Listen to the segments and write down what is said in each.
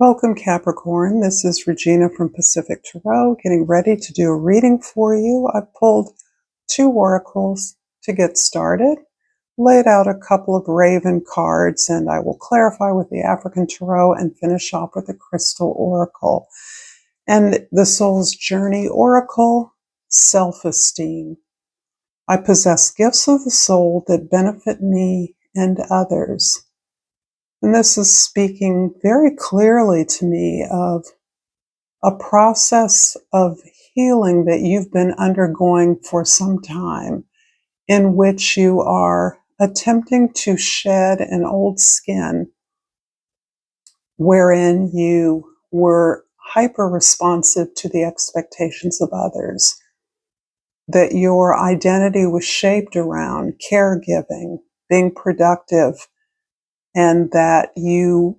Welcome, Capricorn. This is Regina from Pacific Tarot, getting ready to do a reading for you. I pulled two oracles to get started, laid out a couple of raven cards, and I will clarify with the African Tarot and finish off with the Crystal Oracle. And the Soul's Journey Oracle, Self-Esteem. I possess gifts of the soul that benefit me and others. And this is speaking very clearly to me of a process of healing that you've been undergoing for some time, in which you are attempting to shed an old skin wherein you were hyper responsive to the expectations of others, that your identity was shaped around caregiving, being productive, and that you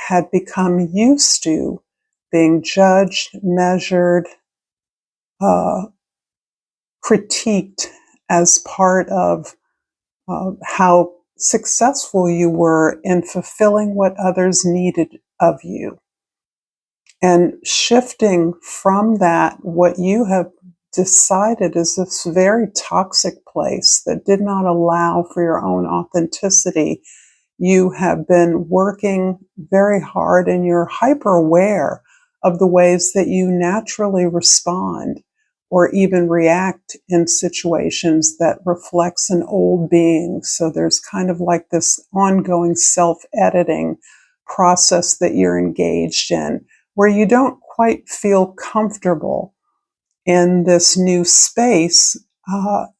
had become used to being judged, measured, critiqued as part of how successful you were in fulfilling what others needed of you. And shifting from that, what you have decided is this very toxic place that did not allow for your own authenticity. You have been working very hard and you're hyper aware of the ways that you naturally respond or even react in situations that reflects an old being. So there's kind of like this ongoing self-editing process that you're engaged in, where you don't quite feel comfortable in this new space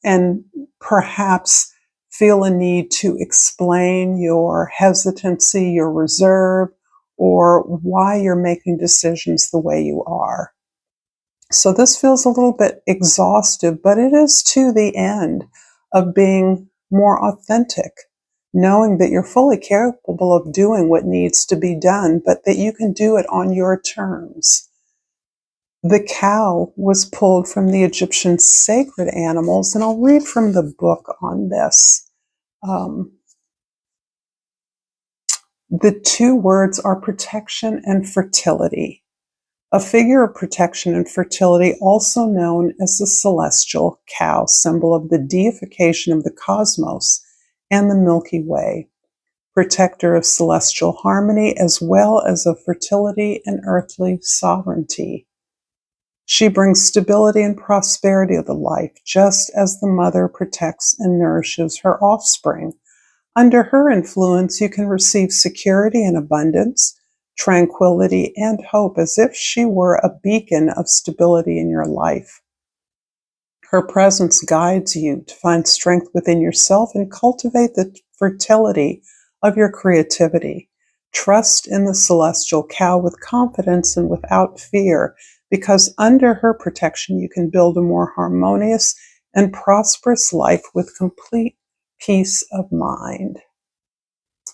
and perhaps feel a need to explain your hesitancy, your reserve, or why you're making decisions the way you are. So this feels a little bit exhaustive, but it is to the end of being more authentic, knowing that you're fully capable of doing what needs to be done, but that you can do it on your terms. The cow was pulled from the Egyptian sacred animals, and I'll read from the book on this. The two words are protection and fertility. A figure of protection and fertility, also known as the celestial cow, symbol of the deification of the cosmos and the Milky Way, protector of celestial harmony as well as of fertility and earthly sovereignty. She brings stability and prosperity of the life, just as the mother protects and nourishes her offspring. Under her influence, you can receive security and abundance, tranquility and hope, as if she were a beacon of stability in your life. Her presence guides you to find strength within yourself and cultivate the fertility of your creativity. Trust in the celestial cow with confidence and without fear, because under her protection you can build a more harmonious and prosperous life with complete peace of mind.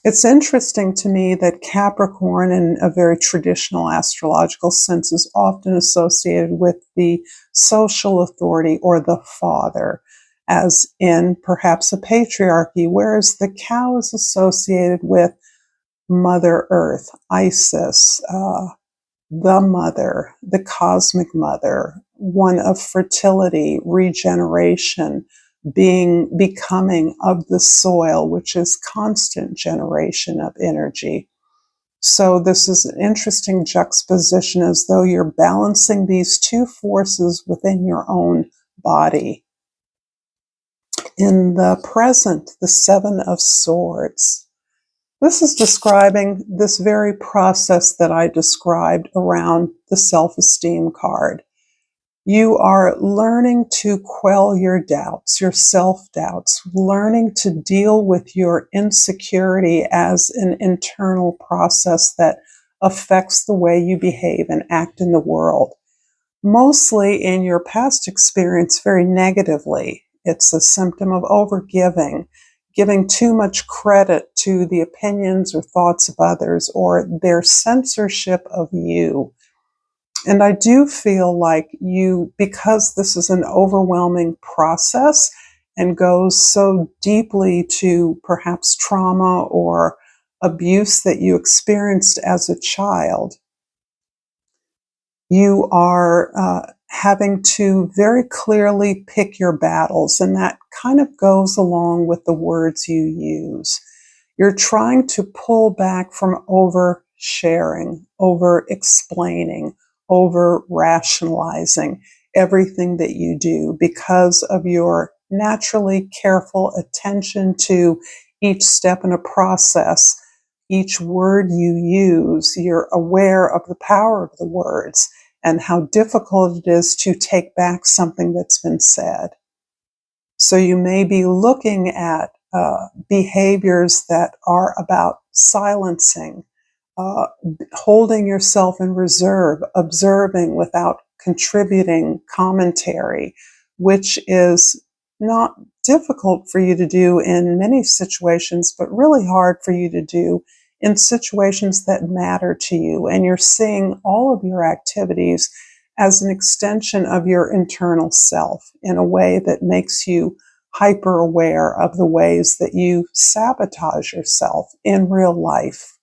It's interesting to me that Capricorn, in a very traditional astrological sense, is often associated with the social authority or the father, as in perhaps a patriarchy, whereas the cow is associated with Mother Earth, Isis, the mother, the cosmic mother, one of fertility, regeneration, becoming of the soil, which is constant generation of energy. So this is an interesting juxtaposition, as though you're balancing these two forces within your own body. In the present, the Seven of Swords. This is describing this very process that I described around the self-esteem card. You are learning to quell your doubts, your self-doubts, learning to deal with your insecurity as an internal process that affects the way you behave and act in the world. Mostly in your past experience, very negatively. It's a symptom of overgiving, giving too much credit to the opinions or thoughts of others or their censorship of you. And I do feel like you, because this is an overwhelming process and goes so deeply to perhaps trauma or abuse that you experienced as a child, You are having to very clearly pick your battles, and that kind of goes along with the words you use. You're trying to pull back from oversharing, over explaining, over rationalizing everything that you do because of your naturally careful attention to each step in a process. Each word you use, you're aware of the power of the words and how difficult it is to take back something that's been said. So you may be looking at behaviors that are about silencing, uh, holding yourself in reserve, observing without contributing commentary, which is not difficult for you to do in many situations, but really hard for you to do in situations that matter to you. And you're seeing all of your activities as an extension of your internal self in a way that makes you hyper aware of the ways that you sabotage yourself in real life.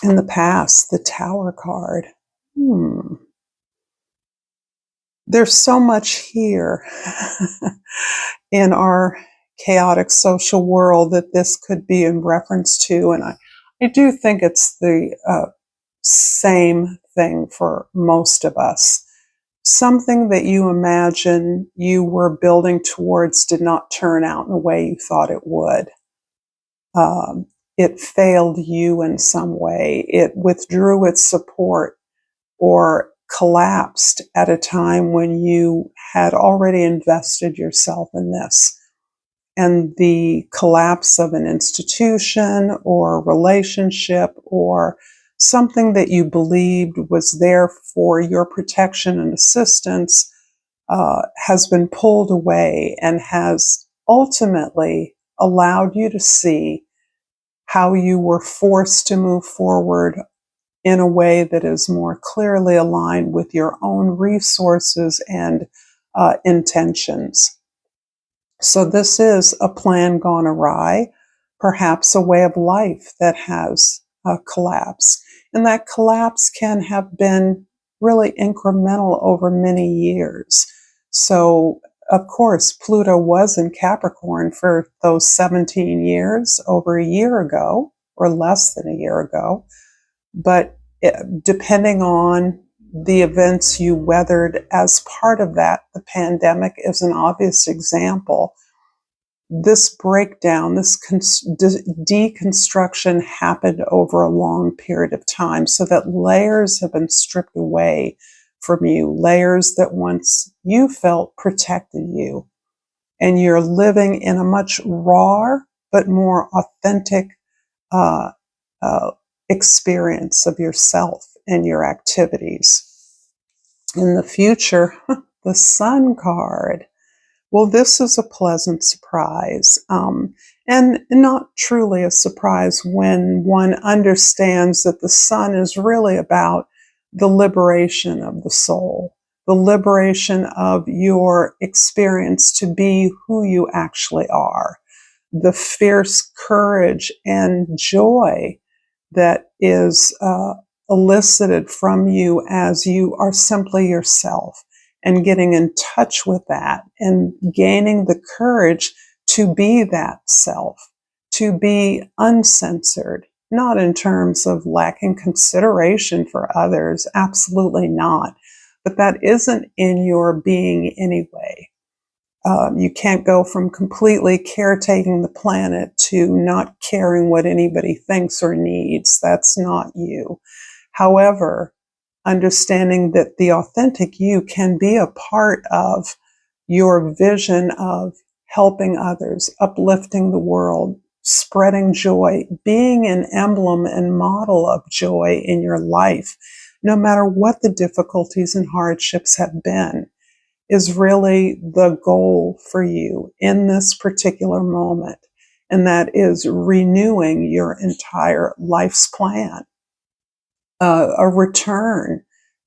In the past, the Tower card. There's so much here in our chaotic social world that this could be in reference to, and I do think it's the same thing for most of us. Something that you imagine you were building towards did not turn out in the way you thought it would. It failed you in some way. It withdrew its support or collapsed at a time when you had already invested yourself in this. And the collapse of an institution or relationship or something that you believed was there for your protection and assistance has been pulled away and has ultimately allowed you to see how you were forced to move forward in a way that is more clearly aligned with your own resources and intentions. So this is a plan gone awry, perhaps a way of life that has collapsed. And that collapse can have been really incremental over many years. So, of course, Pluto was in Capricorn for those 17 years, over a year ago, or less than a year ago. But depending on the events you weathered as part of that, the pandemic is an obvious example. This breakdown, this deconstruction happened over a long period of time so that layers have been stripped away from you, layers that once you felt protected you. And you're living in a much rawer but more authentic uh, experience of yourself and your activities. In the future, the Sun card. Well, this is a pleasant surprise, and not truly a surprise when one understands that the Sun is really about the liberation of the soul, the liberation of your experience to be who you actually are, the fierce courage and joy that is elicited from you as you are simply yourself, and getting in touch with that and gaining the courage to be that self, to be uncensored, not in terms of lacking consideration for others, absolutely not, but that isn't in your being anyway. You can't go from completely caretaking the planet to not caring what anybody thinks or needs. That's not you. However, understanding that the authentic you can be a part of your vision of helping others, uplifting the world, spreading joy, being an emblem and model of joy in your life, no matter what the difficulties and hardships have been, is really the goal for you in this particular moment. And that is renewing your entire life's plan, a return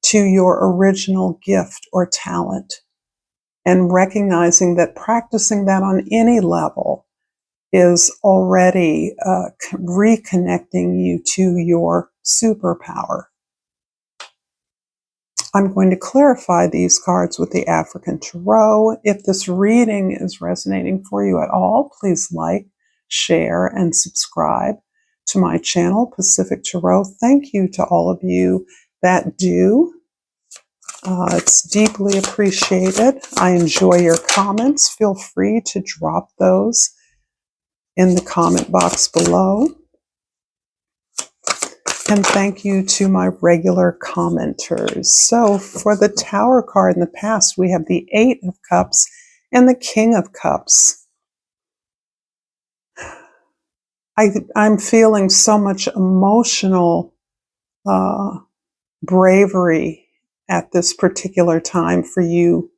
to your original gift or talent, and recognizing that practicing that on any level is already reconnecting you to your superpower. I'm going to clarify these cards with the African Tarot. If this reading is resonating for you at all, please like, share, and subscribe to my channel, Pacific Tarot. Thank you to all of you that do. It's deeply appreciated. I enjoy your comments. Feel free to drop those in the comment box below. And thank you to my regular commenters. So for the Tower card in the past, we have the Eight of Cups and the King of Cups. I'm feeling so much emotional bravery at this particular time for you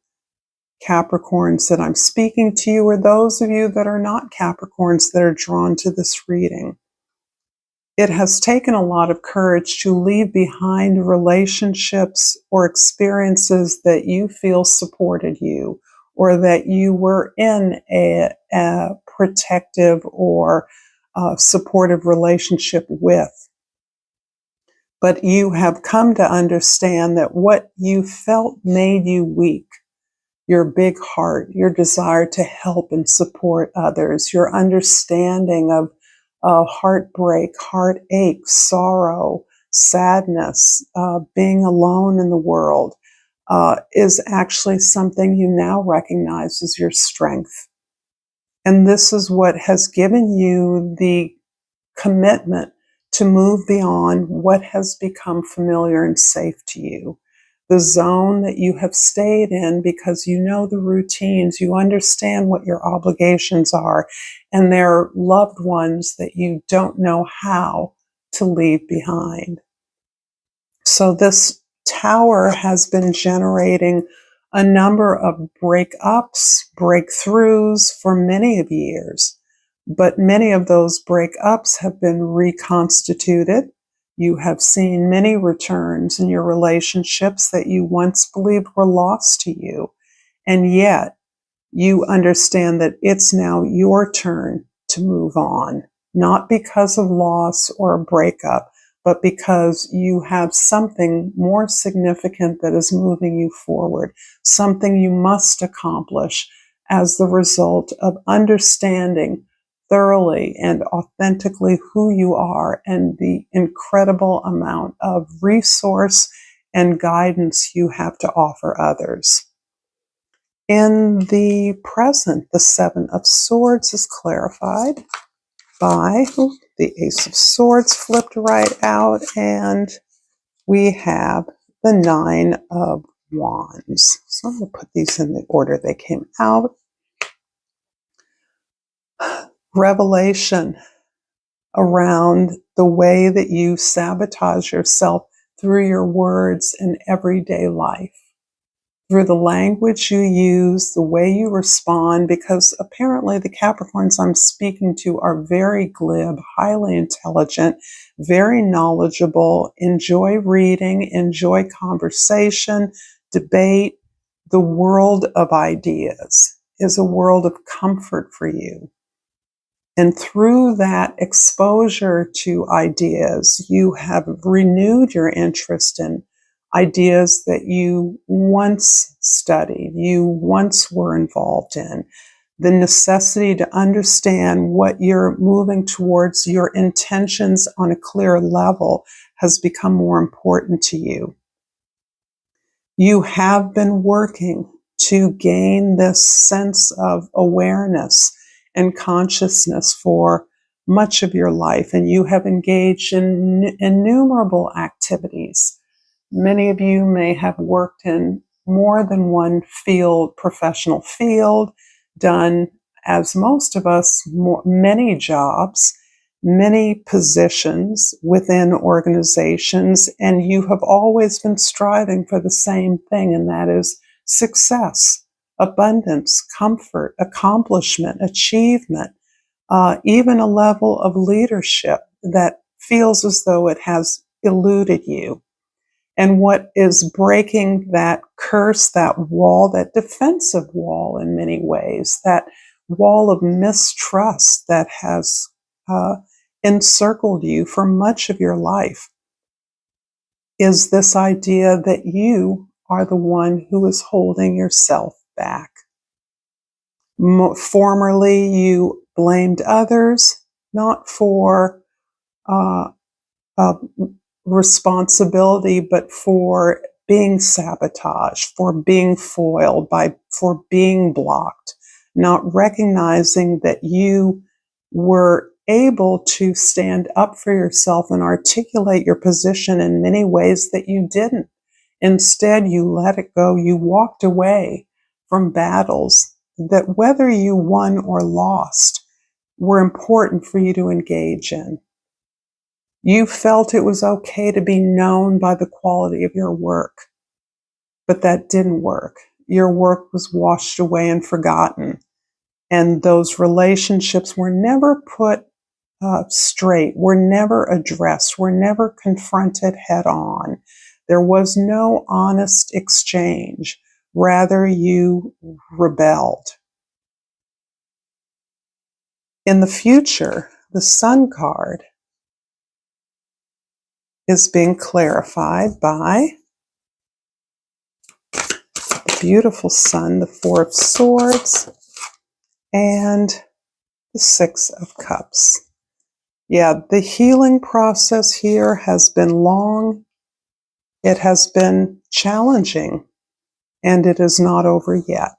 Capricorns that I'm speaking to you, or those of you that are not Capricorns that are drawn to this reading. It has taken a lot of courage to leave behind relationships or experiences that you feel supported you, or that you were in a protective or supportive relationship with. But you have come to understand that what you felt made you weak. Your big heart, your desire to help and support others, your understanding of heartbreak, heartache, sorrow, sadness, being alone in the world, is actually something you now recognize as your strength. And this is what has given you the commitment to move beyond what has become familiar and safe to you. The zone that you have stayed in because you know the routines, you understand what your obligations are, and there are loved ones that you don't know how to leave behind. So this Tower has been generating a number of breakups, breakthroughs for many of years. But many of those breakups have been reconstituted. You have seen many returns in your relationships that you once believed were lost to you. And yet you understand that it's now your turn to move on, not because of loss or a breakup, but because you have something more significant that is moving you forward, something you must accomplish as the result of understanding thoroughly and authentically who you are and the incredible amount of resource and guidance you have to offer others. In the present, the Seven of Swords is clarified by the Ace of Swords flipped right out, and we have the Nine of Wands. So I'm going to put these in the order they came out. Revelation around the way that you sabotage yourself through your words in everyday life, through the language you use, the way you respond, because apparently the Capricorns I'm speaking to are very glib, highly intelligent, very knowledgeable, enjoy reading, enjoy conversation, debate. The world of ideas is a world of comfort for you. And through that exposure to ideas, you have renewed your interest in ideas that you once studied, you once were involved in. The necessity to understand what you're moving towards, your intentions on a clear level, has become more important to you. You have been working to gain this sense of awareness and consciousness for much of your life, and you have engaged in innumerable activities. Many of you may have worked in more than one field, professional field, done, as most of us, many jobs, many positions within organizations, and you have always been striving for the same thing, and that is success, abundance, comfort, accomplishment, achievement, even a level of leadership that feels as though it has eluded you. And what is breaking that curse, that wall, that defensive wall in many ways, that wall of mistrust that has encircled you for much of your life, is this idea that you are the one who is holding yourself back. Formerly, you blamed others, not for uh, uh, responsibility, but for being sabotaged, for being foiled, for being blocked, not recognizing that you were able to stand up for yourself and articulate your position in many ways that you didn't. Instead, you let it go. You walked away from battles that, whether you won or lost, were important for you to engage in. You felt it was okay to be known by the quality of your work, but that didn't work. Your work was washed away and forgotten, and those relationships were never put straight, were never addressed, were never confronted head on. There was no honest exchange. Rather, you rebelled. In the future, the Sun card is being clarified by the beautiful Sun, the Four of Swords, and the Six of Cups. Yeah, the healing process here has been long. It has been challenging, and it is not over yet.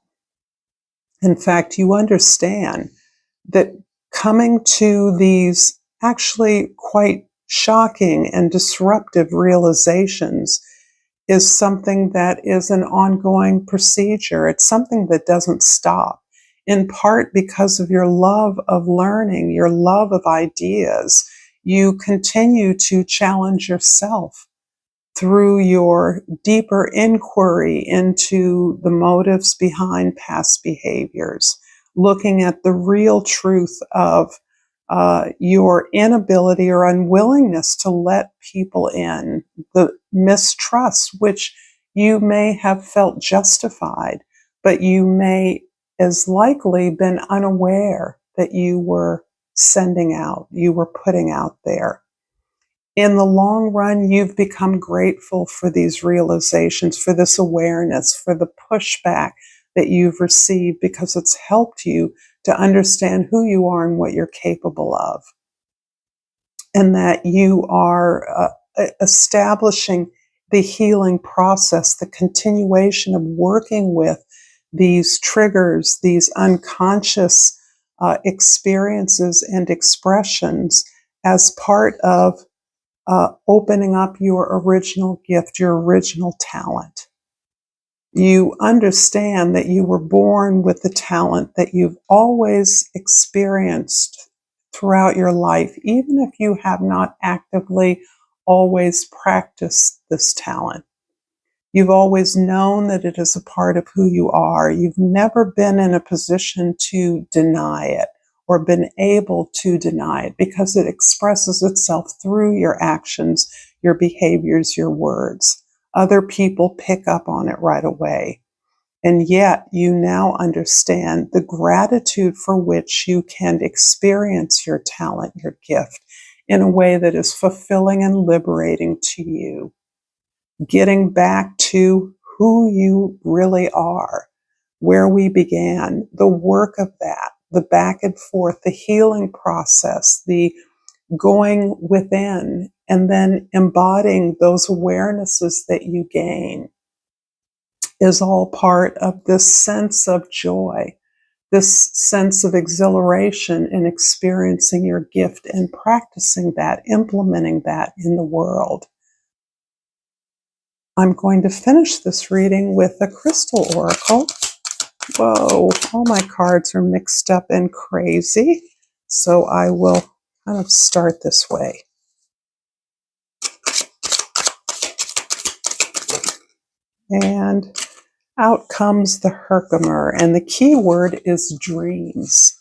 In fact, you understand that coming to these actually quite shocking and disruptive realizations is something that is an ongoing procedure. It's something that doesn't stop, in part because of your love of learning, your love of ideas. You continue to challenge yourself through your deeper inquiry into the motives behind past behaviors, looking at the real truth of your inability or unwillingness to let people in, the mistrust, which you may have felt justified, but you may as likely been unaware that you were sending out, you were putting out there. In the long run, you've become grateful for these realizations, for this awareness, for the pushback that you've received, because it's helped you to understand who you are and what you're capable of. And that you are establishing the healing process, the continuation of working with these triggers, these unconscious experiences and expressions as part of opening up your original gift, your original talent. You understand that you were born with the talent that you've always experienced throughout your life, even if you have not actively always practiced this talent. You've always known that it is a part of who you are. You've never been in a position to deny it or been able to deny it, because it expresses itself through your actions, your behaviors, your words. Other people pick up on it right away. And yet you now understand the gratitude for which you can experience your talent, your gift, in a way that is fulfilling and liberating to you. Getting back to who you really are, where we began, the work of that, the back and forth, the healing process, the going within, and then embodying those awarenesses that you gain is all part of this sense of joy, this sense of exhilaration in experiencing your gift and practicing that, implementing that in the world. I'm going to finish this reading with a crystal oracle. Whoa, all my cards are mixed up and crazy. So I will kind of start this way. And out comes the Herkimer, and the key word is dreams.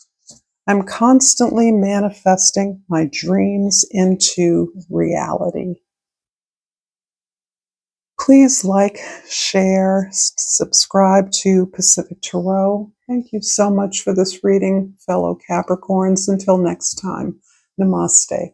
I'm constantly manifesting my dreams into reality. Please like, share, subscribe to Pacific Tarot. Thank you so much for this reading, fellow Capricorns. Until next time, namaste.